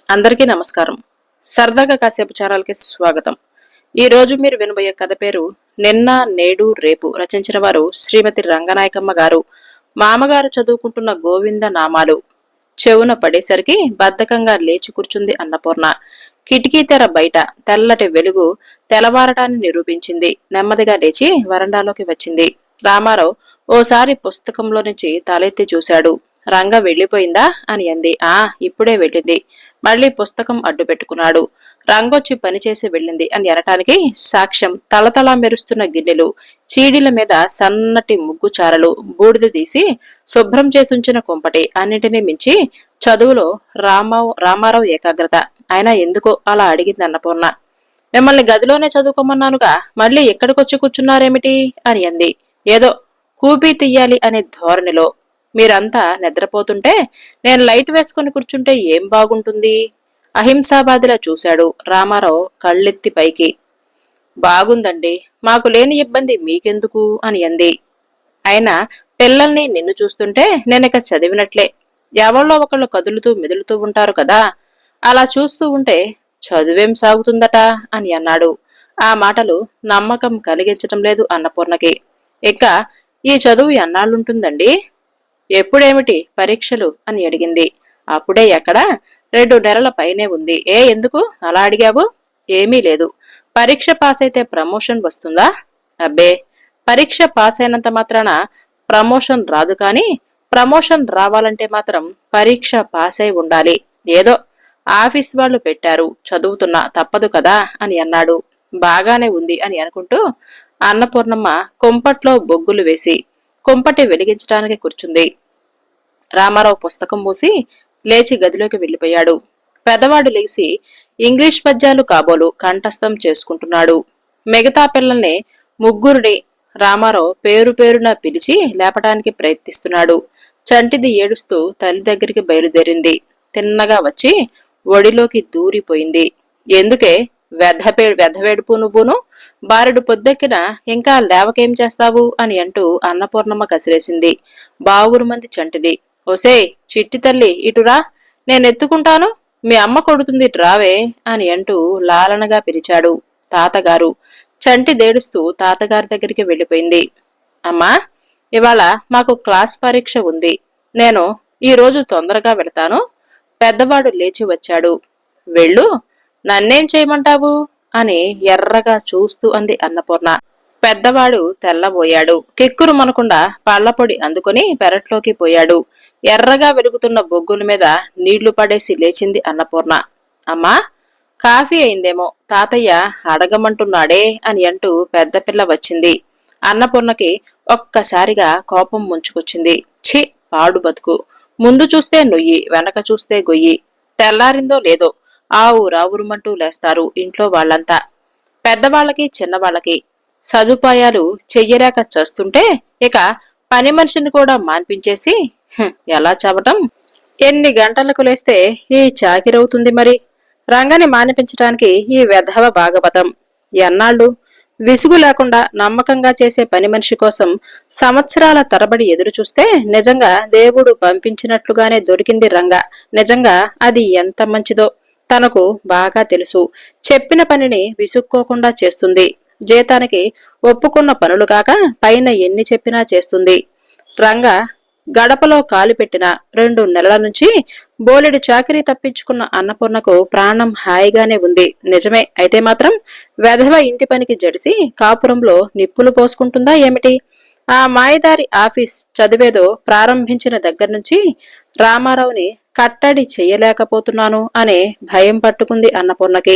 అందరికీ నమస్కారం. సరదాగా కాసేపు ఛానల్కి స్వాగతం. ఈ రోజు మీరు వినబోయే కథ పేరు నిన్న నేడు రేపు. రచించిన వారు శ్రీమతి రంగనాయకమ్మ గారు. మామగారు చదువుకుంటున్న గోవింద నామాలు చెవున పడేసరికి బద్ధకంగా లేచి కూర్చుంది అన్నపూర్ణ. కిటికీ తెర బయట తెల్లటి వెలుగు తెల్లవారటాన్ని నిరూపించింది. నెమ్మదిగా లేచి వరండాలోకి వచ్చింది. రామారావు ఓసారి పుస్తకంలో నుంచి తలెత్తి చూశాడు. రంగ వెళ్ళిపోయిందా అని అంది. ఇప్పుడే వెళ్ళింది. మళ్లీ పుస్తకం అడ్డు పెట్టుకున్నాడు. రంగొచ్చి పనిచేసి వెళ్ళింది అని అనటానికి సాక్ష్యం తలతలా మెరుస్తున్న గిన్నెలు, చీడీల మీద సన్నటి ముగ్గు చారలు, బూడిద తీసి శుభ్రం చేసుంచిన కుంపటి, అన్నింటినీ మించి చదువులో రామారావు ఏకాగ్రత. అయినా ఎందుకో అలా అడిగింది అన్నపూర్ణ. మిమ్మల్ని గదిలోనే చదువుకోమన్నానుగా, మళ్ళీ ఎక్కడికొచ్చి కూర్చున్నారేమిటి అని అంది. ఏదో కూపీ తీయాలి అనే ధోరణిలో. మీరంతా నిద్రపోతుంటే నేను లైట్ వేసుకుని కూర్చుంటే ఏం బాగుంటుంది? అహింసాబాదిలా చూశాడు రామారావు కళ్ళెత్తి పైకి. బాగుందండి, మాకు లేని ఇబ్బంది మీకెందుకు అని అంది. అయినా పిల్లల్ని నిన్ను చూస్తుంటే నేనిక చదివినట్లే. ఎవళ్ళో ఒకళ్ళు కదులుతూ మెదులుతూ ఉంటారు కదా, అలా చూస్తూ ఉంటే చదువేం సాగుతుందట అని అన్నాడు. ఆ మాటలు నమ్మకం కలిగించటం లేదు అన్నపూర్ణకి. ఇక ఈ చదువు ఎన్నాళ్ళుంటుందండి? ఎప్పుడేమిటి పరీక్షలు అని అడిగింది. అప్పుడే ఎక్కడా, 2 నెలల పైనే ఉంది. ఎందుకు అలా అడిగావు? ఏమీ లేదు. పరీక్ష పాస్ అయితే ప్రమోషన్ వస్తుందా? అబ్బే, పరీక్ష పాస్ అయినంత మాత్రాన ప్రమోషన్ రాదు. కానీ ప్రమోషన్ రావాలంటే మాత్రం పరీక్ష పాస్ అయి ఉండాలి. ఏదో ఆఫీస్ వాళ్ళు పెట్టారు, చదువుతున్నా, తప్పదు కదా అని అన్నాడు. బాగానే ఉంది అని అనుకుంటూ అన్నపూర్ణమ్మ కుంపట్లో బొగ్గులు వేసి కుంపటి వెలిగించటానికి కూర్చుంది. రామారావు పుస్తకం మూసి లేచి గదిలోకి వెళ్లిపోయాడు. పెద్దవాడు లేచి ఇంగ్లీష్ పద్యాలు కాబోలు కంఠస్థం చేసుకుంటున్నాడు. మిగతా పిల్లల్ని ముగ్గురిని రామారావు పేరు పేరున పిలిచి లేపటానికి ప్రయత్నిస్తున్నాడు. చంటిది ఏడుస్తూ తల్లి దగ్గరికి బయలుదేరింది. తిన్నగా వచ్చి ఒడిలోకి దూరిపోయింది. ఎందుకే వెధవేడుపు నువ్వును? బారెడు పొద్దెక్కిన ఇంకా లేవకేం చేస్తావు అని అంటూ అన్నపూర్ణమ్మ కసిరేసింది. బావురు మంది చంటిది. ఒసే చిట్టి తల్లి, ఇటురా, నేనెత్తుకుంటాను. మీ అమ్మ కొడుతుంది, రావే అని అంటూ లాలనగా పిలిచాడు తాతగారు. చంటి దేడుస్తూ తాతగారి దగ్గరికి వెళ్లిపోయింది. అమ్మా, ఇవాళ మాకు క్లాస్ పరీక్ష ఉంది. నేను ఈరోజు తొందరగా వెళతాను. పెద్దవాడు లేచి వచ్చాడు. వెళ్ళు, నన్నేం చేయమంటావు అని ఎర్రగా చూస్తూ అంది అన్నపూర్ణ. పెద్దవాడు తెల్లబోయాడు. కిక్కురు మనకుండా పళ్లపొడి అందుకుని పెరట్లోకి పోయాడు. ఎర్రగా వెలుగుతున్న బొగ్గుల మీద నీళ్లు పడేసి లేచింది అన్నపూర్ణ. అమ్మా, కాఫీ అయిందేమో, తాతయ్య అడగమంటున్నాడే అని అంటూ పెద్దపిల్ల వచ్చింది. అన్నపూర్ణకి ఒక్కసారిగా కోపం ముంచుకొచ్చింది. ఛీ, పాడు బతుకు. ముందు చూస్తే నొయ్యి, వెనక చూస్తే గొయ్యి. తెల్లారిందో లేదో ఆవు రావురుమంటూ లేస్తారు ఇంట్లో వాళ్లంతా. పెద్దవాళ్లకి చిన్నవాళ్లకి సదుపాయాలు చెయ్యలేక చేస్తుంటే ఇక పని మనిషిని కూడా మాన్పించేసి ఎలా చావటం? ఎన్ని గంటలకు లేస్తే ఈ చాకిరవుతుంది మరి? రంగని మానిపించటానికి ఈ వెధవ భాగవతం. ఎన్నాళ్ళు విసుగు లేకుండా నమ్మకంగా చేసే పని మనిషి కోసం సంవత్సరాల తరబడి ఎదురుచూస్తే నిజంగా దేవుడు పంపించినట్లుగానే దొరికింది రంగ. నిజంగా అది ఎంత మంచిదో తనకు బాగా తెలుసు. చెప్పిన పనిని విసుక్కోకుండా చేస్తుంది. జీతానికి ఒప్పుకున్న పనులు కాక పైన ఎన్ని చెప్పినా చేస్తుంది. రంగ గడపలో కాలు పెట్టిన 2 నెలల నుంచి బోలెడు చాకిరీ తప్పించుకున్న అన్నపూర్ణకు ప్రాణం హాయిగానే ఉంది. నిజమే అయితే మాత్రం వెధవ ఇంటి పనికి జడిసి కాపురంలో నిప్పులు పోసుకుంటుందా ఏమిటి? ఆ మాయదారి ఆఫీస్ చదివేదో ప్రారంభించిన దగ్గర్నుంచి రామారావుని కట్టడి చెయ్యలేకపోతున్నాను అనే భయం పట్టుకుంది అన్నపూర్ణకి.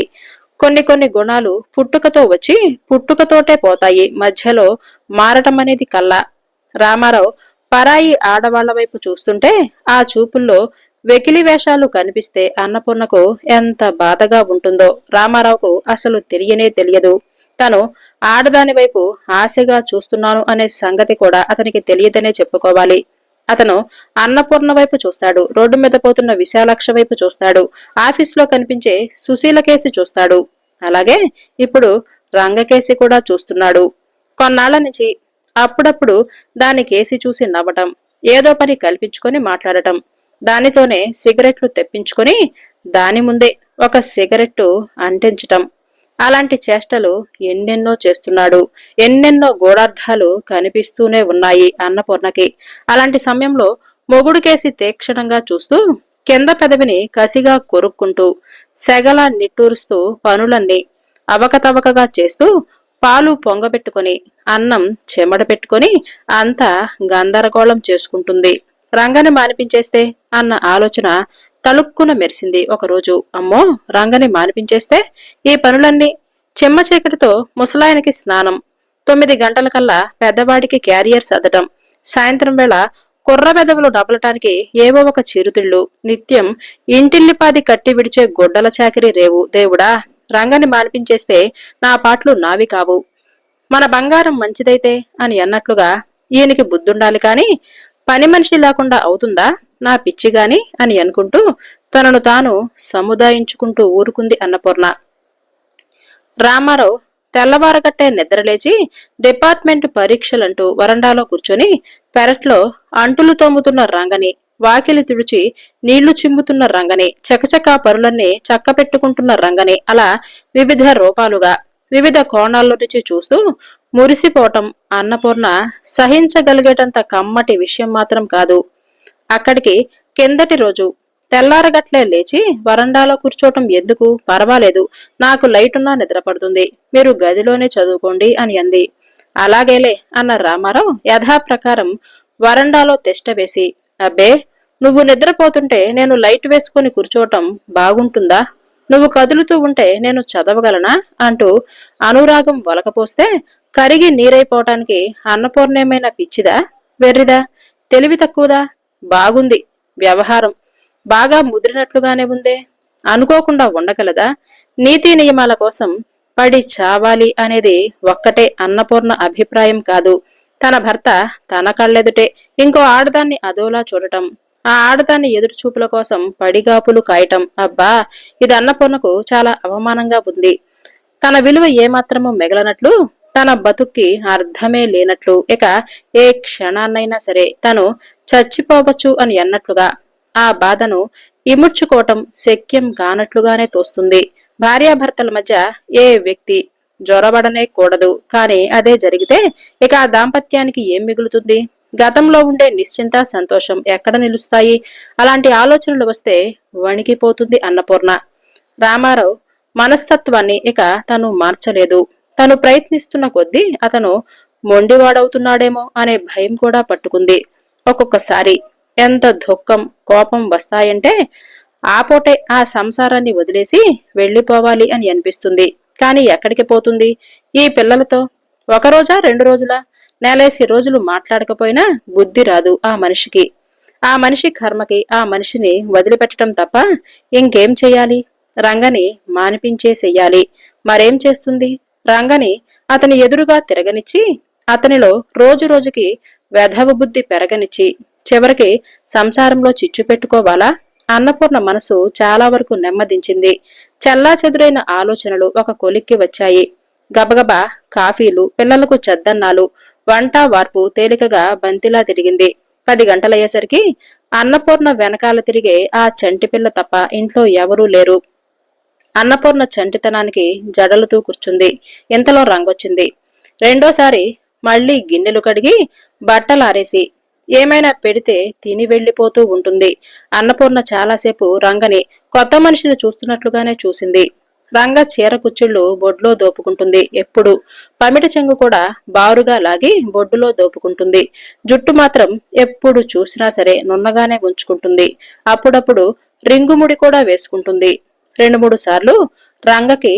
కొన్ని గుణాలు పుట్టుకతో వచ్చి పుట్టుకతోటే పోతాయి, మధ్యలో మారటం అనేది కల్లా. రామారావు పరాయి ఆడవాళ్ల వైపు చూస్తుంటే ఆ చూపుల్లో వెకిలి వేషాలు కనిపిస్తే అన్నపూర్ణకు ఎంత బాధగా ఉంటుందో రామారావుకు అసలు తెలియదు. తను ఆడదాని వైపు ఆశగా చూస్తున్నాను అనే సంగతి కూడా అతనికి తెలియదనే చెప్పుకోవాలి. అతను అన్నపూర్ణ వైపు చూస్తాడు, రోడ్డు మీద పోతున్న విశాలాక్ష వైపు చూస్తాడు, ఆఫీసులో కనిపించే సుశీల కేసి చూస్తాడు. అలాగే ఇప్పుడు రంగకేసి కూడా చూస్తున్నాడు. కొన్నాళ్ల నుంచి అప్పుడప్పుడు దాని కేసి చూసి నవ్వటం, ఏదో పని కల్పించుకొని మాట్లాడటం, దానితోనే సిగరెట్లు తెప్పించుకొని దాని ముందే ఒక సిగరెట్టు అంటించటం. అలాంటి చేష్టలు ఎన్నెన్నో చేస్తున్నాడు. ఎన్నెన్నో గూఢార్థాలు కనిపిస్తూనే ఉన్నాయి అన్నపూర్ణకి. అలాంటి సమయంలో మొగుడుకేసి తీక్షణంగా చూస్తూ కింద పెదవిని కసిగా కొరుక్కుంటూ సెగలా నిట్టూరుస్తూ పనులన్నీ అవకతవకగా చేస్తూ పాలు పొంగబెట్టుకొని అన్నం చెమడ పెట్టుకొని అంతా గందరగోళం చేసుకుంటుంది. రంగని మానిపించేస్తే అన్న ఆలోచన తలుక్కున మెరిసింది ఒకరోజు. అమ్మో, రంగని మానిపించేస్తే ఈ పనులన్నీ చెమ్మ చీకటితో ముసలాయనకి స్నానం, 9 గంటలకల్లా పెద్దవాడికి క్యారియర్ సర్దటం, సాయంత్రం వేళ కుర్ర వెదవులు డబలటానికి ఏవో ఒక చిరుతిళ్ళు, నిత్యం ఇంటిల్లిపాది కట్టి విడిచే గొడ్డల చాకిరి రేవు. దేవుడా, రంగని మానిపించేస్తే నా పాటలు నావి కావు, మన బంగారం మంచిదైతే అని అన్నట్లుగా ఈయనకి బుద్ధుండాలి కాని పని మనిషి లేకుండా అవుతుందా నా పిచ్చిగాని అని అనుకుంటూ తనను తాను సముదాయించుకుంటూ ఊరుకుంది అన్నపూర్ణ. రామారావు తెల్లవారగట్టే నిద్రలేచి డిపార్ట్మెంట్ పరీక్షలంటూ వరండాలో కూర్చొని పెరట్లో అంటులు తోముతున్న రంగని, వాకిలి తుడిచి నీళ్లు చిమ్ముతున్న రంగని, చకచకా పనులన్నీ చక్కపెట్టుకుంటున్న రంగని అలా వివిధ రూపాలుగా వివిధ కోణాల్లో నుంచి చూస్తూ మురిసిపోవటం అన్నపూర్ణ సహించగలిగేటంత కమ్మటి విషయం మాత్రం కాదు. అక్కడికి కిందటి రోజు తెల్లారగట్లే లేచి వరండాలో కూర్చోటం ఎందుకు, పర్వాలేదు, నాకు లైటున్నా నిద్రపడుతుంది, మీరు గదిలోనే చదువుకోండి అని అంది. అలాగేలే అన్న రామారావు యథాప్రకారం వరండాలో తిష్ట వేసి, అబ్బే, నువ్వు నిద్రపోతుంటే నేను లైట్ వేసుకుని కూర్చోవటం బాగుంటుందా, నువ్వు కదులుతూ ఉంటే నేను చదవగలనా అంటూ అనురాగం వలకపోస్తే కరిగి నీరైపోవటానికి అన్నపూర్ణేమైనా పిచ్చిదా, వెర్రిదా, తెలివి తక్కువదా? బాగుంది వ్యవహారం, బాగా ముదిరినట్లుగానే ఉందే, అనుకోకుండా ఉండగలదా? నీతి నియమాల కోసం పడి చావాలి అనేది ఒక్కటే అన్నపూర్ణ అభిప్రాయం కాదు. తన భర్త తన కళ్ళెదుటే ఇంకో ఆడదాన్ని అదోలా చూడటం, ఆ ఆడదాన్ని ఎదురుచూపుల కోసం పడిగాపులు కాయటం, అబ్బా, ఇది అన్నపూర్ణకు చాలా అవమానంగా ఉంది. తన విలువ ఏమాత్రమూ మిగలనట్లు, తన బతుక్కి అర్థమే లేనట్లు, ఇక ఏ క్షణాన్నైనా సరే తను చచ్చిపోవచ్చు అని అన్నట్లుగా ఆ బాధను ఇముడ్చుకోవటం శక్యం కానట్లుగానే తోస్తుంది. భార్యాభర్తల మధ్య ఏ వ్యక్తి జొరబడనే కూడదు. కాని అదే జరిగితే ఇక ఆ దాంపత్యానికి ఏం మిగులుతుంది? గతంలో ఉండే నిశ్చింత సంతోషం ఎక్కడ నిలుస్తాయి? అలాంటి ఆలోచనలు వస్తే వణికిపోతుంది అన్నపూర్ణ. రామారావు మనస్తత్వాన్ని ఇక తను మార్చలేదు. తను ప్రయత్నిస్తున్న కొద్దీ అతను మొండివాడవుతున్నాడేమో అనే భయం కూడా పట్టుకుంది. ఒక్కొక్కసారి ఎంత దుఃఖం, కోపం వస్తాయంటే ఆ పూటే ఆ సంసారాన్ని వదిలేసి వెళ్లిపోవాలి అని అనిపిస్తుంది. కాని ఎక్కడికి పోతుంది? ఈ పిల్లలతో 1 రోజా 2 రోజులా, నెలేసి రోజులు మాట్లాడకపోయినా బుద్ధి రాదు ఆ మనిషికి. ఆ మనిషి కర్మకి ఆ మనిషిని వదిలిపెట్టడం తప్ప ఇంకేం చెయ్యాలి? రంగని మానిపించేసెయ్యాలి. మరేం చేస్తుంది? రంగని అతని ఎదురుగా తిరగనిచ్చి, అతనిలో రోజు రోజుకి వెధవ బుద్ధి పెరగనిచ్చి, చివరికి సంసారంలో చిచ్చు పెట్టుకోవాలా? అన్నపూర్ణ మనసు చాలా వరకు నెమ్మదించింది. చల్లా చెదురైన ఆలోచనలు ఒక కొలిక్కి వచ్చాయి. గబగబా కాఫీలు, పిల్లలకు చద్దన్నాలు, వంట వార్పు తేలికగా బంతిలా తిరిగింది. 10 గంటలయ్యేసరికి అన్నపూర్ణ వెనకాల తిరిగే ఆ చంటిపిల్ల తప్ప ఇంట్లో ఎవరూ లేరు. అన్నపూర్ణ చంటితనానికి జడలుతూ కూర్చుంది. ఇంతలో రంగొచ్చింది. రెండోసారి మళ్లీ గిన్నెలు కడిగి బట్టలారేసి ఏమైనా పెడితే తిని వెళ్లిపోతూ ఉంటుంది. అన్నపూర్ణ చాలాసేపు రంగని కొత్త మనిషిని చూస్తున్నట్లుగానే చూసింది. రంగ చీర కుచ్చిళ్లు బొడ్లో దోపుకుంటుంది. ఎప్పుడు పమిట చెంగు కూడా బారుగా లాగి బొడ్డులో దోపుకుంటుంది. జుట్టు మాత్రం ఎప్పుడు చూసినా సరే నున్నగానే ఉంచుకుంటుంది. అప్పుడప్పుడు రింగుముడి కూడా వేసుకుంటుంది. 2-3 సార్లు రంగకి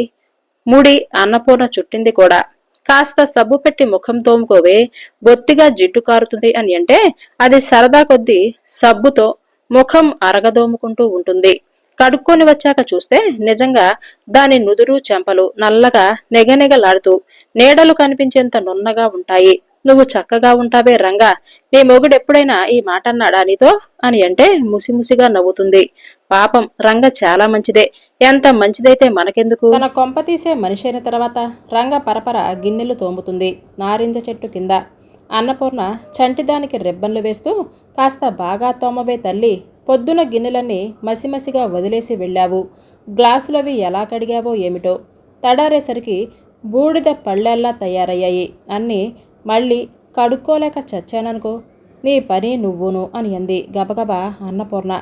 ముడి అన్నపూర్ణ చుట్టింది కూడా. కాస్త సబ్బు పెట్టి ముఖం తోముకోవే, బొత్తిగా జిడ్డు కారుతుంది అని అంటే అది సరదా కొద్దీ సబ్బుతో ముఖం అరగదోముకుంటూ ఉంటుంది. కడుక్కొని వచ్చాక చూస్తే నిజంగా దాని నుదురు చెంపలు నల్లగా నెగనెగలాడుతూ నీడలు కనిపించేంత నున్నగా ఉంటాయి. నువ్వు చక్కగా ఉంటావే రంగా, నీ మొగుడెప్పుడైనా ఈ మాట అన్నాడా నీతో అని అంటే ముసిముసిగా నవ్వుతుంది. పాపం రంగ చాలా మంచిదే. ఎంత మంచిదైతే మనకెందుకు? తన కొంప తీసే మనిషైన తర్వాత రంగ పరపర గిన్నెలు తోముతుంది నారింజ చెట్టు కింద. అన్నపూర్ణ చంటిదానికి రిబ్బన్లు వేస్తూ, కాస్త బాగా తోమవే తల్లి, పొద్దున గిన్నెలన్నీ మసిమసిగా వదిలేసి వెళ్ళావు. గ్లాసులవి ఎలా కడిగావో ఏమిటో. తడారేసరికి బూడిద పళ్ళెల్లా తయారయ్యాయి. అన్నీ మళ్ళీ కడుక్కోలేక చచ్చాననుకో. నీ పని నువ్వును అని అంది గబగబా అన్నపూర్ణ.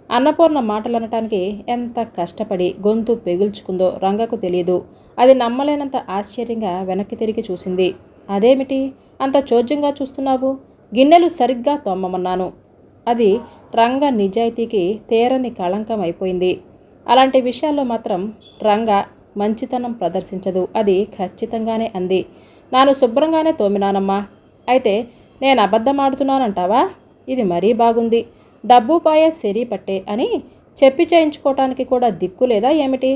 అన్నపూర్ణ మాటలనటానికి ఎంత కష్టపడి గొంతు పెగుల్చుకుందో రంగకు తెలియదు. అది నమ్మలేనంత ఆశ్చర్యంగా వెనక్కి తిరిగి చూసింది. అదేమిటి అంత చోద్యంగా చూస్తున్నావు? గిన్నెలు సరిగ్గా తోమ్మమన్నాను. అది రంగ నిజాయితీకి తీరని కళంకం అయిపోయింది. అలాంటి విషయాల్లో మాత్రం రంగ మంచితనం ప్రదర్శించదు. అది ఖచ్చితంగానే అంది. నాను శుభ్రంగానే తోమినానమ్మా. అయితే నేను అబద్ధమాడుతున్నానంటావా? ఇది మరీ బాగుంది. డబ్బు పాయే సెరీ పట్టే అని చెప్పి చేయించుకోవటానికి కూడా దిక్కు లేదా ఏమిటి?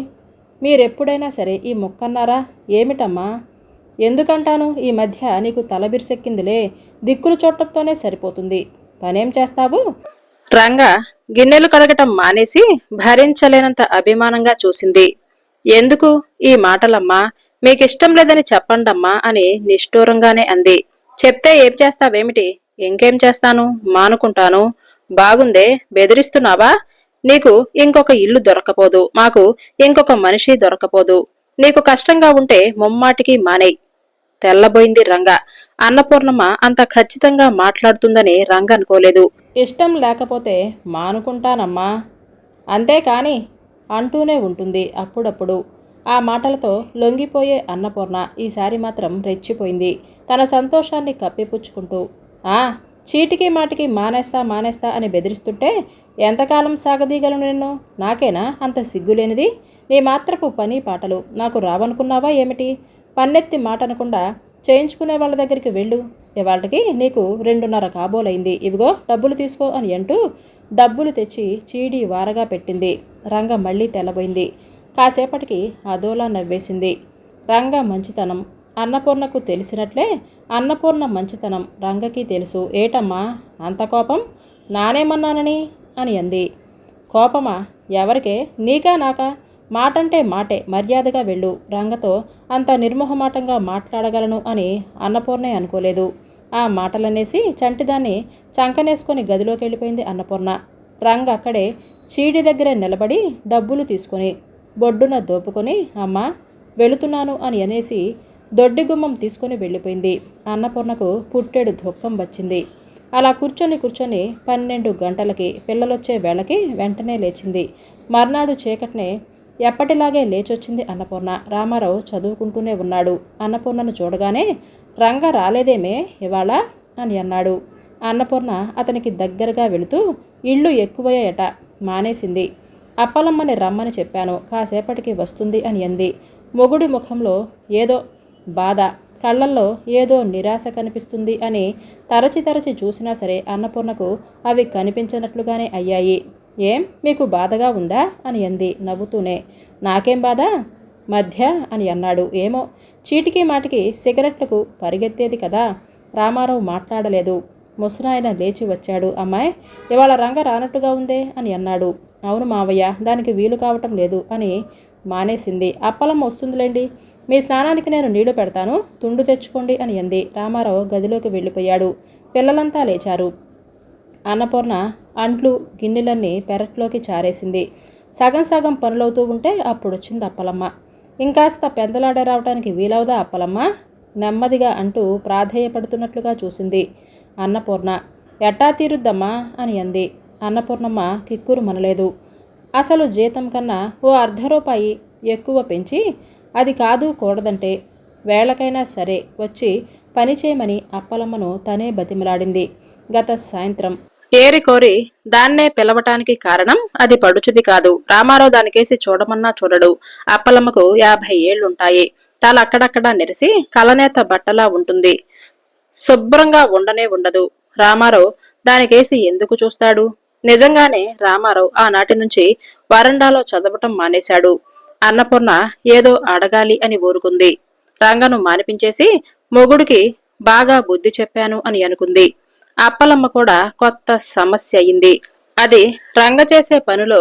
మీరెప్పుడైనా సరే ఈ మొక్కన్నారా? ఏమిటమ్మా? ఎందుకంటాను, ఈ మధ్య నీకు తలబిరిసెక్కిందిలే. దిక్కులు చూడటంతోనే సరిపోతుంది. పనేం చేస్తావు? రంగ గిన్నెలు కడగటం మానేసి భరించలేనంత అభిమానంగా చూసింది. ఎందుకు ఈ మాటలమ్మా? మీకిష్టం లేదని చెప్పండమ్మా అని నిష్ఠూరంగానే అంది. చెప్తే ఏం చేస్తావేమిటి? ఇంకేం చేస్తాను, మానుకుంటాను. బాగుందే, బెదిరిస్తున్నావా? నీకు ఇంకొక ఇల్లు దొరకపోదు, మాకు ఇంకొక మనిషి దొరకపోదు. నీకు కష్టంగా ఉంటే ముమ్మాటికి మానేయ్. తెల్లబోయింది రంగ. అన్నపూర్ణమ్మ అంత ఖచ్చితంగా మాట్లాడుతుందని రంగ అనుకోలేదు. ఇష్టం లేకపోతే మానుకుంటానమ్మా, అంతేకాని అంటూనే ఉంటుంది అప్పుడప్పుడు. ఆ మాటలతో లొంగిపోయే అన్నపూర్ణ ఈసారి మాత్రం రెచ్చిపోయింది, తన సంతోషాన్ని కప్పిపుచ్చుకుంటూ. చీటికి మాటికి మానేస్తా మానేస్తా అని బెదిరిస్తుంటే ఎంతకాలం సాగదీగలను నిన్ను? నాకేనా అంత సిగ్గులేనిది? నీ మాత్రపు పని పాటలు నాకు రావనుకున్నావా ఏమిటి? పన్నెత్తి మాట అనకుండా చేయించుకునే వాళ్ళ దగ్గరికి వెళ్ళు. ఇవాళకి నీకు 2:30 కాబోలైంది. ఇవిగో డబ్బులు తీసుకో అని అంటూ డబ్బులు తెచ్చి చీడి వారగా పెట్టింది. రంగ మళ్ళీ తెల్లబోయింది. కాసేపటికి అదోలా నవ్వేసింది. రంగ మంచితనం అన్నపూర్ణకు తెలిసినట్లే అన్నపూర్ణ మంచితనం రంగకి తెలుసు. ఏటమ్మా అంత కోపం? నానేమన్నానని అని అంది. కోపమా? ఎవరికే? నీకా నాకా? మాటంటే మాటే, మర్యాదగా వెళ్ళు. రంగతో అంత నిర్మోహమాటంగా మాట్లాడగలను అని అన్నపూర్ణే అనుకోలేదు. ఆ మాటలనేసి చంటిదాన్ని చంకనేసుకొని గదిలోకి వెళ్ళిపోయింది అన్నపూర్ణ. రంగ అక్కడే చీడి దగ్గర నిలబడి డబ్బులు తీసుకొని బొడ్డున దోపుకొని అమ్మా వెళుతున్నాను అని అనేసి దొడ్డి గుమ్మం తీసుకొని వెళ్ళిపోయింది. అన్నపూర్ణకు పుట్టెడు దుఃఖం వచ్చింది. అలా కూర్చొని 12 గంటలకి పిల్లలొచ్చే వేళకి వెంటనే లేచింది. మర్నాడు చీకట్నే ఎప్పటిలాగే లేచొచ్చింది అన్నపూర్ణ. రామారావు చదువుకుంటూనే ఉన్నాడు. అన్నపూర్ణను చూడగానే రంగ రాలేదేమే ఇవాళ అని అన్నాడు. అన్నపూర్ణ అతనికి దగ్గరగా వెళుతూ ఇళ్ళు ఎక్కువయ్యాయట, మానేసింది. అప్పలమ్మని రమ్మని చెప్పాను, కాసేపటికి వస్తుంది అని అంది. మొగుడి ముఖంలో ఏదో బాధ, కళ్ళల్లో ఏదో నిరాశ కనిపిస్తుంది అని తరచి తరచి చూసినా సరే అన్నపూర్ణకు అవి కనిపించినట్లుగానే అయ్యాయి. ఏం మీకు బాధగా ఉందా అని అంది నవ్వుతూనే. నాకేం బాధ మధ్య అని అన్నాడు. ఏమో చీటికి మాటికి సిగరెట్లకు పరిగెత్తేది కదా. రామారావు మాట్లాడలేదు. ముసరాయన లేచి వచ్చాడు. అమ్మాయి ఇవాళ రంగ రానట్టుగా ఉందే అని అన్నాడు. అవును మావయ్య, దానికి వీలు కావటం లేదు అని మానేసింది. అప్పలమ్మ వస్తుందిలేండి, మీ స్నానానికి నేను నీళ్లు పెడతాను, తుండు తెచ్చుకోండి అని అంది. రామారావు గదిలోకి వెళ్ళిపోయాడు. పిల్లలంతా లేచారు. అన్నపూర్ణ అంట్లు గిన్నెలన్నీ పెరట్లోకి చారేసింది. సగం సగం పనులవుతూ ఉంటే అప్పుడొచ్చింది అప్పలమ్మ. ఇంకాస్త పెందలాడే రావటానికి వీలవుదా అప్పలమ్మ? నెమ్మదిగా అంటూ ప్రాధేయపడుతున్నట్లుగా చూసింది అన్నపూర్ణ. ఎట్టా తీరుద్దమ్మా అని అంది. అన్నపూర్ణమ్మ కిక్కురు మనలేదు. అసలు జీతం కన్నా ఓ ₹1/2 ఎక్కువ పెంచి అది కాదు కూడదంటే వేళకైనా సరే వచ్చి పని చేయమని అప్పలమ్మను తనే బతిమలాడింది. గత సాయంత్రం ఏరి కోరి దాన్నే పిలవటానికి కారణం అది పడుచుది కాదు. రామారావు దానికేసి చూడమన్నా చూడడు. అప్పలమ్మకు 50 ఏళ్లుంటాయి. తల అక్కడక్కడా నెరిసి కలనేత బట్టలా ఉంటుంది. శుభ్రంగా ఉండనే ఉండదు. రామారావు దానికేసి ఎందుకు చూస్తాడు? నిజంగానే రామారావు ఆనాటి నుంచి వరండాలో చదవటం మానేశాడు. అన్నపూర్ణ ఏదో అడగాలి అని ఊరుకుంది. రంగను మానిపించేసి మొగుడికి బాగా బుద్ధి చెప్పాను అని అనుకుంది. అప్పలమ్మ కూడా కొత్త సమస్య అయింది. అది రంగ చేసే పనిలో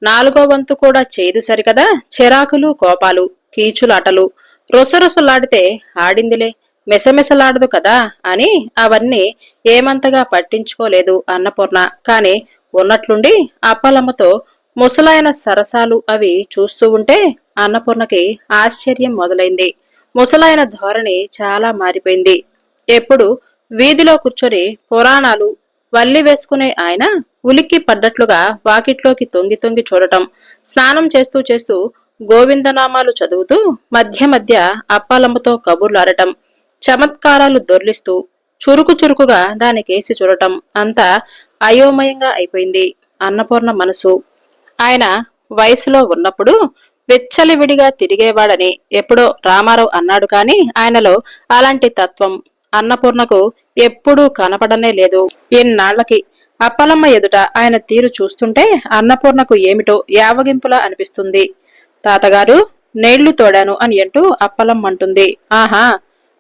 4వ వంతు కూడా చేయదు సరికదా. చిరాకులు, కోపాలు, కీచులాటలు, రొసరొసలాడితే ఆడిందిలే, మెసమెసలాడదు కదా అని అవన్నీ ఏమంతగా పట్టించుకోలేదు అన్నపూర్ణ. కాని ఉన్నట్లుండి అప్పలమ్మతో ముసలాయన సరసాలు అవి చూస్తూ ఉంటే అన్నపూర్ణకి ఆశ్చర్యం మొదలైంది. ముసలాయన ధోరణి చాలా మారిపోయింది. ఎప్పుడు వీధిలో కూర్చొని పురాణాలు వల్లి వేసుకునే ఆయన ఉలిక్కి పడ్డట్లుగా వాకిట్లోకి తొంగి తొంగి చూడటం, స్నానం చేస్తూ చేస్తూ గోవిందనామాలు చదువుతూ మధ్య మధ్య అప్పాలమ్మతో కబుర్లాడటం, చమత్కారాలు దొర్లిస్తూ చురుకు చురుకుగా దానికేసి చూడటం అంతా అయోమయంగా అయిపోయింది అన్నపూర్ణ మనసు. ఆయన వయసులో ఉన్నప్పుడు విచ్చలివిడిగా తిరిగేవాడని ఎప్పుడో రామారావు అన్నాడు కాని ఆయనలో అలాంటి తత్వం అన్నపూర్ణకు ఎప్పుడూ కనపడనే లేదు. ఇన్నాళ్లకి అప్పలమ్మ ఎదుట ఆయన తీరు చూస్తుంటే అన్నపూర్ణకు ఏమిటో యావగింపులా అనిపిస్తుంది. తాతగారు నేళ్లు తోడాను అని అంటూ అప్పలమ్మ అంటుంది. ఆహా,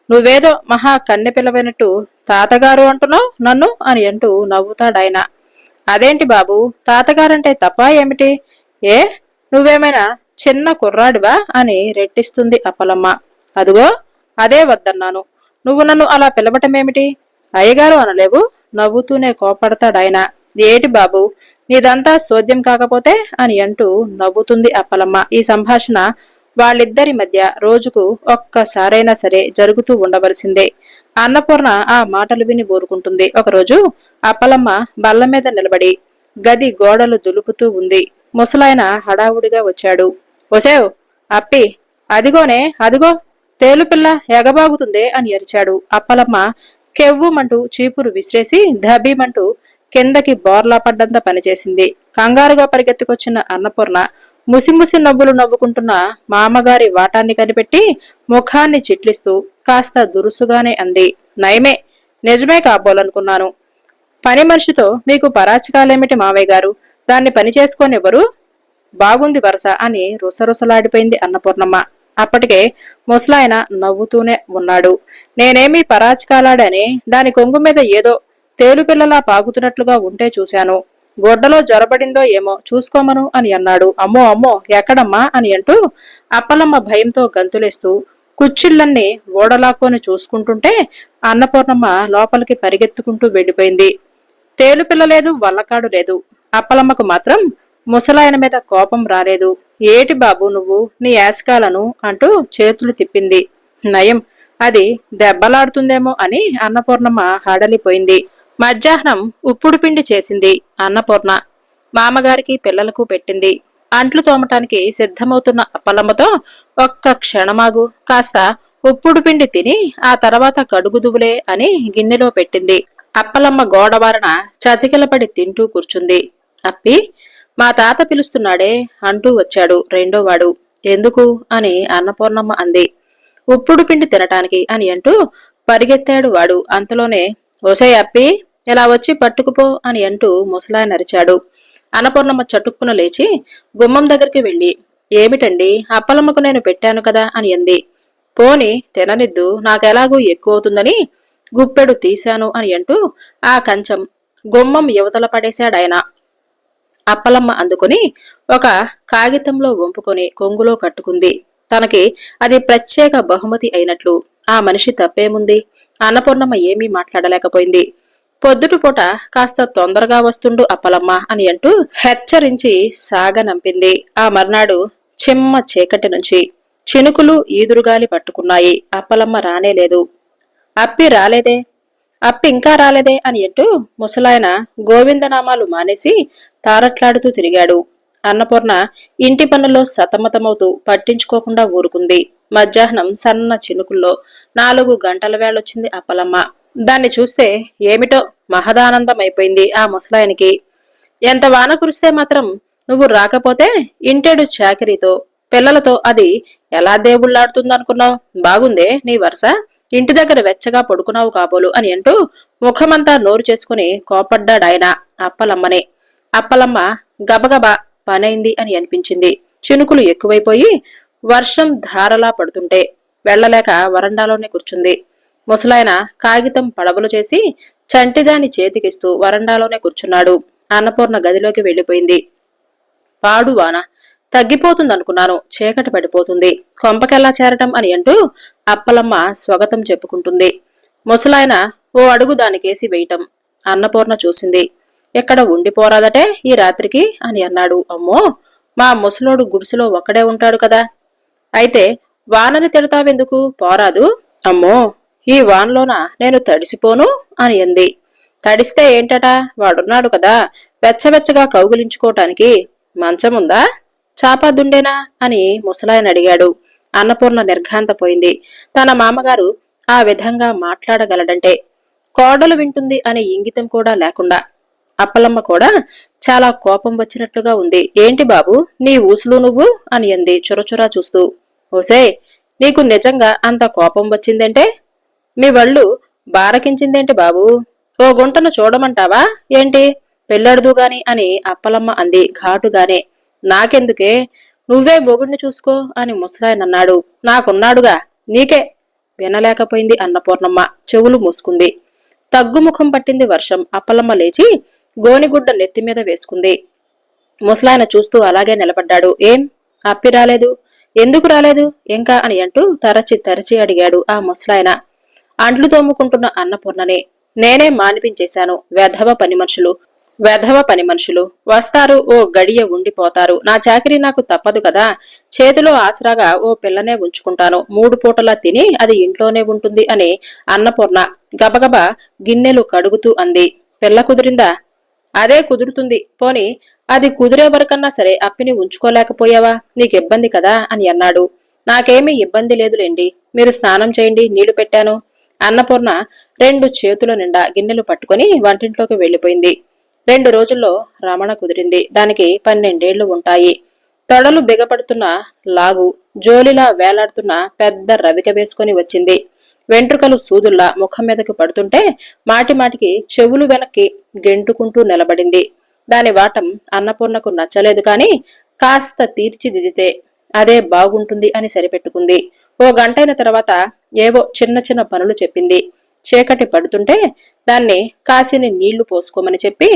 నువ్వేదో మహా కన్నెపిల్లవైనట్టు తాతగారు అంటున్నావు నన్ను అని అంటూ నవ్వుతాడాయన. అదేంటి బాబు, తాతగారంటే తప్ప ఏమిటి? ఏ నువ్వేమైనా చిన్న కుర్రాడివా అని రెట్టిస్తుంది అప్పలమ్మ. అదుగో అదే వద్దన్నాను. నువ్వు నన్ను అలా పిలవటమేమిటి? అయ్యగారు అనలేవు? నవ్వుతూనే కోపడతాడాయన. ఏటి బాబు, నీదంతా సోద్యం కాకపోతే అని అంటూ నవ్వుతుంది అప్పలమ్మ. ఈ సంభాషణ వాళ్ళిద్దరి మధ్య రోజుకు ఒక్కసారైనా సరే జరుగుతూ ఉండవలసిందే. అన్నపూర్ణ ఆ మాటలు విని ఊరుకుంటుంది. ఒకరోజు అప్పలమ్మ బల్ల మీద నిలబడి గది గోడలు దులుపుతూ ఉంది. ముసలాయన హడావుడిగా వచ్చాడు. ఒసేవ్ అప్పి, అదిగోనే అదిగో తేలుపిల్ల ఎగబాగుతుందే అని అరిచాడు. అప్పలమ్మ కెవ్వుమంటూ చీపురు విసిరేసి ధబీమంటూ కిందకి బోర్లా పడ్డంత పనిచేసింది. కంగారుగా పరిగెత్తుకొచ్చిన అన్నపూర్ణ ముసిముసి నవ్వులు నవ్వుకుంటున్న మామగారి వాటాన్ని కనిపెట్టి ముఖాన్ని చిట్లిస్తూ కాస్త దురుసుగానే అంది. నయమే, నిజమే కాబోలనుకున్నాను. పని మనిషితో మీకు పరాచకాలేమిటి మావయ్య గారు? దాన్ని పని చేసుకోనివ్వరు? బాగుంది వరస అని రుసరుసలాడిపోయింది అన్నపూర్ణమ్మ. అప్పటికే ముసలాయన నవ్వుతూనే ఉన్నాడు. నేనేమీ పరాచకాలాడని దాని కొంగు మీద ఏదో తేలుపిల్లలా పాగుతున్నట్లుగా ఉంటే చూశాను. గొడ్డలో జొరబడిందో ఏమో చూసుకోమను అని అన్నాడు. అమ్మో అమ్మో, ఎక్కడమ్మా అని అంటూ అప్పలమ్మ భయంతో గంతులేస్తూ కుచ్చిళ్లన్నీ ఓడలాక్కొని చూసుకుంటుంటే అన్నపూర్ణమ్మ లోపలికి పరిగెత్తుకుంటూ వెళ్లిపోయింది. తేలుపిల్ల లేదు, వల్లకాడు లేదు. అప్పలమ్మకు మాత్రం ముసలాయన మీద కోపం రాలేదు. ఏటి బాబు నువ్వు నీ యాస్కాలను అంటూ చేతులు తిప్పింది. నయం, అది దెబ్బలాడుతుందేమో అని అన్నపూర్ణమ్మ హడలిపోయింది. మధ్యాహ్నం ఉప్పుడు పిండి చేసింది అన్నపూర్ణ. మామగారికి పిల్లలకు పెట్టింది. అంట్లు తోమటానికి సిద్ధమవుతున్న అప్పలమ్మతో ఒక్క క్షణమాగు, కాస్త ఉప్పుడు పిండి తిని ఆ తర్వాత కడుగుదువులే అని గిన్నెలో పెట్టింది. అప్పలమ్మ గోడవారన చతికిలపడి తింటూ కూర్చుంది. అప్పి, మా తాత పిలుస్తున్నాడే అంటూ వచ్చాడు రెండోవాడు. ఎందుకు అని అన్నపూర్ణమ్మ అంది. ఉప్పుడు పిండి తినటానికి అని అంటూ పరిగెత్తాడు వాడు. అంతలోనే ఓసే అప్పి, ఇలా వచ్చి పట్టుకుపో అని అంటూ ముసలాయన అరిచాడు. అన్నపూర్ణమ్మ చటుక్కున లేచి గుమ్మం దగ్గరికి వెళ్లి ఏమిటండి, అప్పలమ్మకు నేను పెట్టాను కదా అని అంది. పోని తిననిద్దు, నాకెలాగూ ఎక్కువవుతుందని గుప్పెడు తీశాను అని అంటూ ఆ కంచం గుమ్మం యువతల పడేశాడాయన. అప్పలమ్మ అందుకుని ఒక కాగితంలో వంపుకొని కొంగులో కట్టుకుంది. తనకి అది ప్రత్యేక బహుమతి అయినట్లు. ఆ మనిషి తప్పేముంది? అన్నపూర్ణమ్మ ఏమీ మాట్లాడలేకపోయింది. పొద్దుటిపూట కాస్త తొందరగా వస్తుండు అప్పలమ్మ అని అంటూ హెచ్చరించి సాగనంపింది. ఆ మర్నాడు చిమ్మ చీకటి నుంచి చినుకులు ఈదురుగాలి పట్టుకున్నాయి. అప్పలమ్మ రానేలేదు. అప్పి రాలేదే, అప్పి ఇంకా రాలేదే అని అంటూ ముసలాయన గోవిందనామాలు మానేసి తారట్లాడుతూ తిరిగాడు. అన్నపూర్ణ ఇంటి పనుల్లో సతమతమవుతూ పట్టించుకోకుండా ఊరుకుంది. మధ్యాహ్నం సన్న చినుకుల్లో 4 గంటల వేళొచ్చింది అప్పలమ్మ. దాన్ని చూస్తే ఏమిటో మహదానందమైపోయింది ఆ ముసలాయనికి. ఎంత వాన కురిస్తే మాత్రం నువ్వు రాకపోతే ఇంటేడు చాకిరీతో పిల్లలతో అది ఎలా దేవుళ్లాడుతుందనుకున్నావు? బాగుందే నీ వరుస, ఇంటి దగ్గర వెచ్చగా పడుకున్నావు కాబోలు అని అంటూ ముఖమంతా నోరు చేసుకుని కోపడ్డాడాయన అప్పలమ్మనే. అప్పలమ్మ గబగబా పనైంది అని అనిపించింది. చినుకులు ఎక్కువైపోయి వర్షం ధారలా పడుతుంటే వెళ్లలేక వరండాలోనే కూర్చుంది. ముసలాయన కాగితం పడవలు చేసి చంటిదాని చేతికిస్తూ వరండాలోనే కూర్చున్నాడు. అన్నపూర్ణ గదిలోకి వెళ్లిపోయింది. పాడువాన తగ్గిపోతుందనుకున్నాను, చీకటి పడిపోతుంది, కొంపకెల్లా చేరటం అని అంటూ అప్పలమ్మ స్వాగతం చెప్పుకుంటుంది. ముసలాయన ఓ అడుగు దానికేసి వేయటం అన్నపూర్ణ చూసింది. ఇక్కడ ఉండిపోరాదటే ఈ రాత్రికి అని అన్నాడు. అమ్మో, మా ముసలోడు గుడిసెలో ఒక్కడే ఉంటాడు కదా. అయితే వానని తిడతావెందుకు, పోరాదు. అమ్మో, ఈ వాన్లోన నేను తడిసిపోను అని అంది. తడిస్తే ఏంటట, వాడున్నాడు కదా వెచ్చవెచ్చగా కౌగిలించుకోటానికి. మంచముందా, చాపాదుండేనా అని ముసలాయన అడిగాడు. అన్నపూర్ణ నిర్ఘాంతపోయింది. తన మామగారు ఆ విధంగా మాట్లాడగలడంటే, కోడలు వింటుంది అనే ఇంగితం కూడా లేకుండా. అప్పలమ్మ కూడా చాలా కోపం వచ్చినట్లుగా ఉంది. ఏంటి బాబు నీ ఊసులు నువ్వు అని అంది చురచురా చూస్తూ. ఓసే, నీకు నిజంగా అంత కోపం వచ్చిందంటే మీ వళ్ళు బారకించిందేంటి బాబు, ఓ గుంటను చూడమంటావా ఏంటి, పెళ్ళడుదుగాని అని అప్పలమ్మ అంది ఘాటుగానే. నాకెందుకే, నువ్వే మొగుడిని చూసుకో అని ముసలాయనన్నాడు. నాకున్నాడుగా, నీకే. వినలేకపోయింది అన్నపూర్ణమ్మ, చెవులు మూసుకుంది. తగ్గుముఖం పట్టింది వర్షం. అప్పలమ్మ లేచి గోనిగుడ్డ నెత్తిమీద వేసుకుంది. ముసలాయన చూస్తూ అలాగే నిలబడ్డాడు. ఏం అప్పి రాలేదు, ఎందుకు రాలేదు ఇంకా అని అంటూ తరచి తరచి అడిగాడు ఆ ముసలాయన. అంట్లు తోముకుంటున్న అన్నపూర్ణనే. నేనే మానిపించేశాను, వెధవ పని మనుషులు వస్తారు, ఓ గడియ ఉండిపోతారు. నా చాకిరీ నాకు తప్పదు కదా, చేతిలో ఆసరాగా ఓ పిల్లనే ఉంచుకుంటాను. 3 పూటలా తిని అది ఇంట్లోనే ఉంటుంది అని అన్నపూర్ణ గబగబా గిన్నెలు కడుగుతూ అంది. పిల్ల కుదిరిందా? అదే కుదురుతుంది. పోని అది కుదిరే వరకన్నా సరే అప్పిని ఉంచుకోలేకపోయావా, నీకిబ్బంది కదా అని అన్నాడు. నాకేమీ ఇబ్బంది లేదులేండి, మీరు స్నానం చేయండి, నీళ్లు పెట్టాను. అన్నపూర్ణ 2 చేతుల నిండా గిన్నెలు పట్టుకుని వంటింట్లోకి వెళ్లిపోయింది. 2 రోజుల్లో రమణ కుదిరింది. దానికి 12 ఏళ్లు ఉంటాయి. తొడలు బిగపడుతున్న లాగు, జోలిలా వేలాడుతున్న పెద్ద రవిక వేసుకుని వచ్చింది. వెంట్రుకలు సూదుల్లా ముఖం మీదకి పడుతుంటే మాటిమాటికి చెవులు వెనక్కి గెంటుకుంటూ నిలబడింది. దాని వాటం అన్నపూర్ణకు నచ్చలేదు కాని కాస్త తీర్చిదిద్దితే అదే బాగుంటుంది అని సరిపెట్టుకుంది. ఓ గంటైన తర్వాత ఏవో చిన్న చిన్న పనులు చెప్పింది. చీకటి పడుతుంటే దాన్ని కాసిని నీళ్లు పోసుకోమని చెప్పి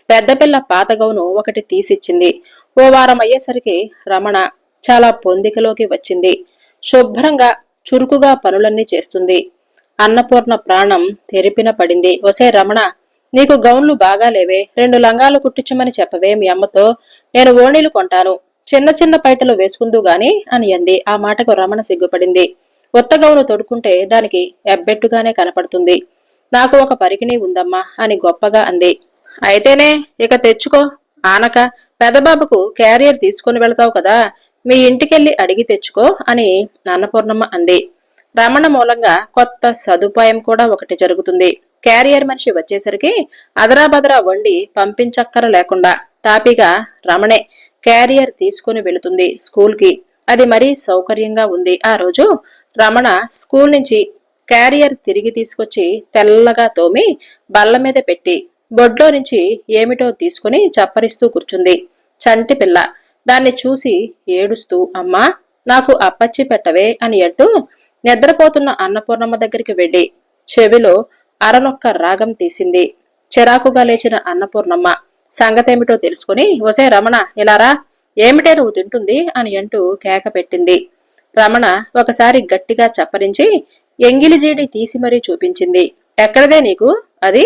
పెద్దపిల్ల పాతగౌను ఒకటి తీసిచ్చింది. ఓ వారం అయ్యేసరికి రమణ చాలా పొందికలోకి వచ్చింది. శుభ్రంగా చురుకుగా పనులన్నీ చేస్తుంది. అన్నపూర్ణ ప్రాణం తెరిపిన పడింది. ఒసే రమణ, నీకు గౌన్లు బాగా లేవే, 2 లంగాలు కుట్టించమని చెప్పవే మీ అమ్మతో, నేను ఓణీలు కొంటాను, చిన్న చిన్న పైటలు వేసుకుందు గాని అని అంది. ఆ మాటకు రమణ సిగ్గుపడింది. కొత్త గౌను తొడుకుంటే దానికి ఎబ్బెట్టుగానే కనపడుతుంది. నాకు ఒక పరికిణీ ఉందమ్మా అని గొప్పగా అంది. అయితేనే ఇక తెచ్చుకో, ఆనక పెదబాబుకు క్యారియర్ తీసుకుని వెళతావు కదా, మీ ఇంటికెళ్ళి అడిగి తెచ్చుకో అని అన్నపూర్ణమ్మ అంది. రమణ మూలంగా కొత్త సదుపాయం కూడా ఒకటి జరుగుతుంది. క్యారియర్ మనిషి వచ్చేసరికి అదరాబదరా వండి పంపించక్కర లేకుండా తాపిగా రమణే క్యారియర్ తీసుకుని వెళుతుంది స్కూల్కి. అది మరీ సౌకర్యంగా ఉంది. ఆ రోజు రమణ స్కూల్ నుంచి క్యారియర్ తిరిగి తీసుకొచ్చి తెల్లగా తోమి బల్ల మీద పెట్టి బొడ్లో నుంచి ఏమిటో తీసుకుని చప్పరిస్తూ కూర్చుంది. చంటి పిల్ల. దాన్ని చూసి ఏడుస్తూ, అమ్మా నాకు అప్పచ్చి పెట్టవే అని అంటూ నిద్రపోతున్న అన్నపూర్ణమ్మ దగ్గరికి వెళ్లి చెవిలో అరనొక్క రాగం తీసింది. చిరాకుగా లేచిన అన్నపూర్ణమ్మ సంగతేమిటో తెలుసుకుని, ఒసే రమణ ఇలారా, ఏమిటే నువ్వు తింటుంది అని అంటూ కేక పెట్టింది. రమణ ఒకసారి గట్టిగా చప్పరించి ఎంగిలిజీడి తీసి మరీ చూపించింది. ఎక్కడదే నీకు అది?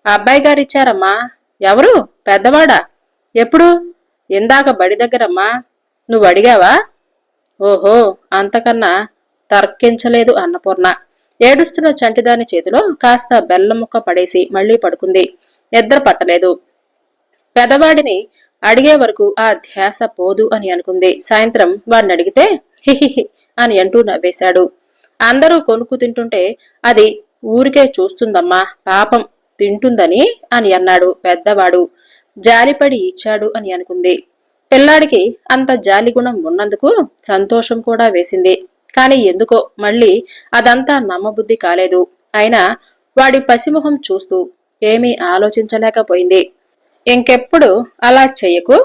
అబ్బాయి గారిచ్చారమ్మా. ఎవరు, పెద్దవాడా? ఎప్పుడు? ఇందాక బడి దగ్గరమ్మా. నువ్వు అడిగావా? ఓహో, అంతకన్నా తర్కించలేదు అన్నపూర్ణ. ఏడుస్తున్న చంటిదాని చేతిలో కాస్త బెల్లం ముక్క పడేసి మళ్లీ పడుకుంది. నిద్ర పట్టలేదు. పెదవాడిని అడిగే వరకు ఆ ధ్యాస పోదు అని అనుకుంది. సాయంత్రం వాడిని అడిగితే హిహిహి అని అంటూ నవ్వేశాడు. అందరూ కొనుక్కు తింటుంటే అది ఊరికే చూస్తుందమ్మా, పాపం తింటుందని అని అన్నాడు పెద్దవాడు. జాలిపడి ఇచ్చాడు అని అనుకుంది. పిల్లాడికి అంత జాలిగుణం ఉన్నందుకు సంతోషం కూడా వేసింది. కాని ఎందుకో మళ్ళీ అదంతా నమ్మబుద్ధి కాలేదు. అయినా వాడి పసిమొహం చూస్తూ ఏమీ ఆలోచించలేకపోయింది. ఇంకెప్పుడు అలా చెయ్యకు,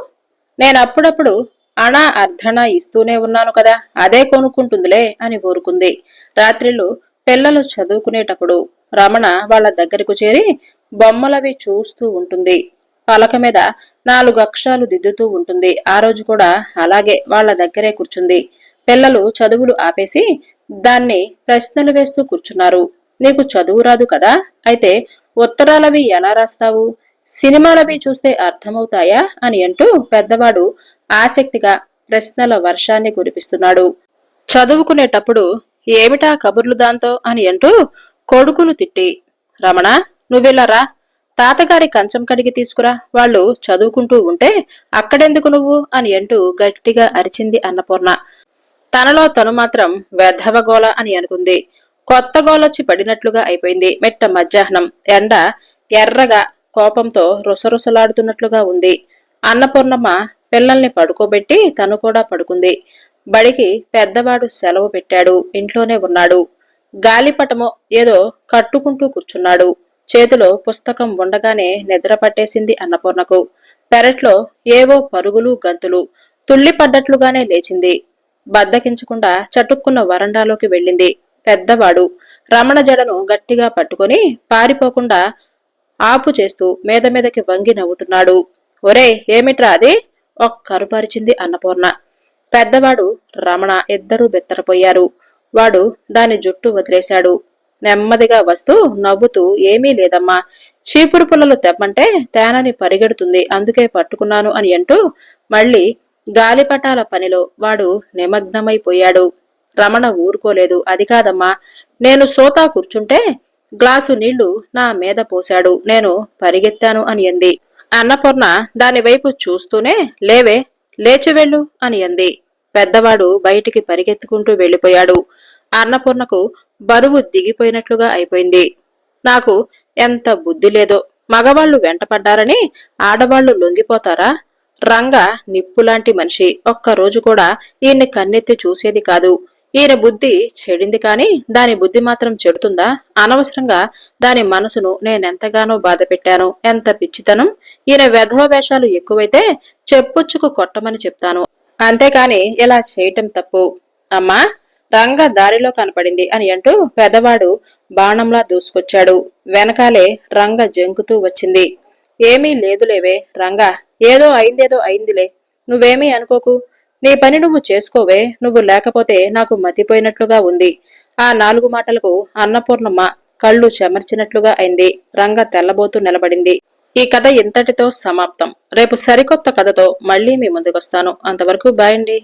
నేనప్పుడప్పుడు అణా అర్ధనా ఇస్తూనే ఉన్నాను కదా, అదే కొనుక్కుంటుందిలే అని ఊరుకుంది. రాత్రిళ్ళు పిల్లలు చదువుకునేటప్పుడు రమణ వాళ్ల దగ్గరకు చేరి బొమ్మలవి చూస్తూ ఉంటుంది. పలక మీద 4 అక్షరాలు దిద్దుతూ ఉంటుంది. ఆ రోజు కూడా అలాగే వాళ్ల దగ్గరే కూర్చుంది. పిల్లలు చదువులు ఆపేసి దాన్ని ప్రశ్నలు వేస్తూ కూర్చున్నారు. నీకు చదువు రాదు కదా, అయితే ఉత్తరాలవి ఎలా రాస్తావు, సినిమాలవి చూస్తే అర్థమవుతాయా అని అంటూ పెద్దవాడు ఆసక్తిగా ప్రశ్నల వర్షాన్ని కురిపిస్తున్నాడు. చదువుకునేటప్పుడు ఏమిటా కబుర్లు దాంతో అని అంటూ కొడుకును తిట్టి, రమణ, నువ్వెళ్ళరా, తాతగారి కంచం కడిగి తీసుకురా, వాళ్ళు చదువుకుంటూ ఉంటే అక్కడెందుకు నువ్వు అని అంటూ గట్టిగా అరిచింది అన్నపూర్ణ. తనలో తను మాత్రం వెధవగోల అని అనుకుంది. కొత్త గోలొచ్చి పడినట్లుగా అయిపోయింది. మెట్ట మధ్యాహ్నం ఎండ ఎర్రగా కోపంతో రుసరుసలాడుతున్నట్లుగా ఉంది. అన్నపూర్ణమ్మ పిల్లల్ని పడుకోబెట్టి తను కూడా పడుకుంది. బడికి పెద్దవాడు సెలవు పెట్టాడు. ఇంట్లోనే ఉన్నాడు. గాలిపటమో ఏదో కట్టుకుంటూ కూర్చున్నాడు. చేతిలో పుస్తకం ఉండగానే నిద్ర పట్టేసింది అన్నపూర్ణకు. పెరట్లో ఏవో పరుగులు గంతులు. తుళ్లిపడ్డట్లుగానే లేచింది. బద్దకించకుండా చటుక్కున్న వరండాలోకి వెళ్ళింది. పెద్దవాడు రమణ జడను గట్టిగా పట్టుకొని పారిపోకుండా ఆపు చేస్తూ మీద మీదకి వంగి నవ్వుతున్నాడు. ఒరే, ఏమిట్రా అది? ఒక్కరుపరిచింది అన్నపూర్ణ. పెద్దవాడు రమణ ఇద్దరూ బెత్తరపోయారు. వాడు దాని జుట్టు వదిలేశాడు. నెమ్మదిగా వస్తూ నవ్వుతూ, ఏమీ లేదమ్మా, చీపురు పుల్లలు తెమ్మంటే తేనని పరిగెడుతుంది, అందుకే పట్టుకున్నాను అని అంటూ మళ్లీ గాలిపటాల పనిలో వాడు నిమగ్నమైపోయాడు. రమణ ఊరుకోలేదు. అది కాదమ్మా, నేను సోతా కూర్చుంటే గ్లాసు నీళ్లు నా మీద పోశాడు, నేను పరిగెత్తాను అని అంది. అన్నపూర్ణ దానివైపు చూస్తూనే, లేవే, లేచి వెళ్ళు అని అంది. పెద్దవాడు బయటికి పరిగెత్తుకుంటూ వెళ్లిపోయాడు. అన్నపూర్ణకు బరువు దిగిపోయినట్లుగా అయిపోయింది. నాకు ఎంత బుద్ధి లేదో, మగవాళ్లు వెంటపడ్డారని ఆడవాళ్లు లొంగిపోతారా? రంగ నిప్పులాంటి మనిషి. ఒక్కరోజు కూడా ఈయన్ని కన్నెత్తి చూసేది కాదు. ఈయన బుద్ధి చెడింది కాని దాని బుద్ధి మాత్రం చెడుతుందా? అనవసరంగా దాని మనసును నేనెంతగానో బాధ పెట్టాను. ఎంత పిచ్చితనం! ఈయన వెధవ వేషాలు ఎక్కువైతే చెప్పుచ్చుకు కొట్టమని చెప్తాను, అంతేకాని ఇలా చేయటం తప్పు. అమ్మా, రంగ దారిలో కనపడింది అని అంటూ పెద్దవాడు బాణంలా దూసుకొచ్చాడు. వెనకాలే రంగ జంకుతూ వచ్చింది. ఏమీ లేదులేవే రంగా, ఏదో అయిందిలే, నువ్వేమీ అనుకోకు, నీ పని నువ్వు చేసుకోవే, నువ్వు లేకపోతే నాకు మతిపోయినట్లుగా ఉంది. ఆ 4 మాటలకు అన్నపూర్ణమ్మ కళ్ళు చెమర్చినట్లుగా అయింది. రంగ తెల్లబోతూ నిలబడింది. ఈ కథ ఇంతటితో సమాప్తం. రేపు సరికొత్త కథతో మళ్లీ మీ ముందుకొస్తాను. అంతవరకు బాయ్ అండి.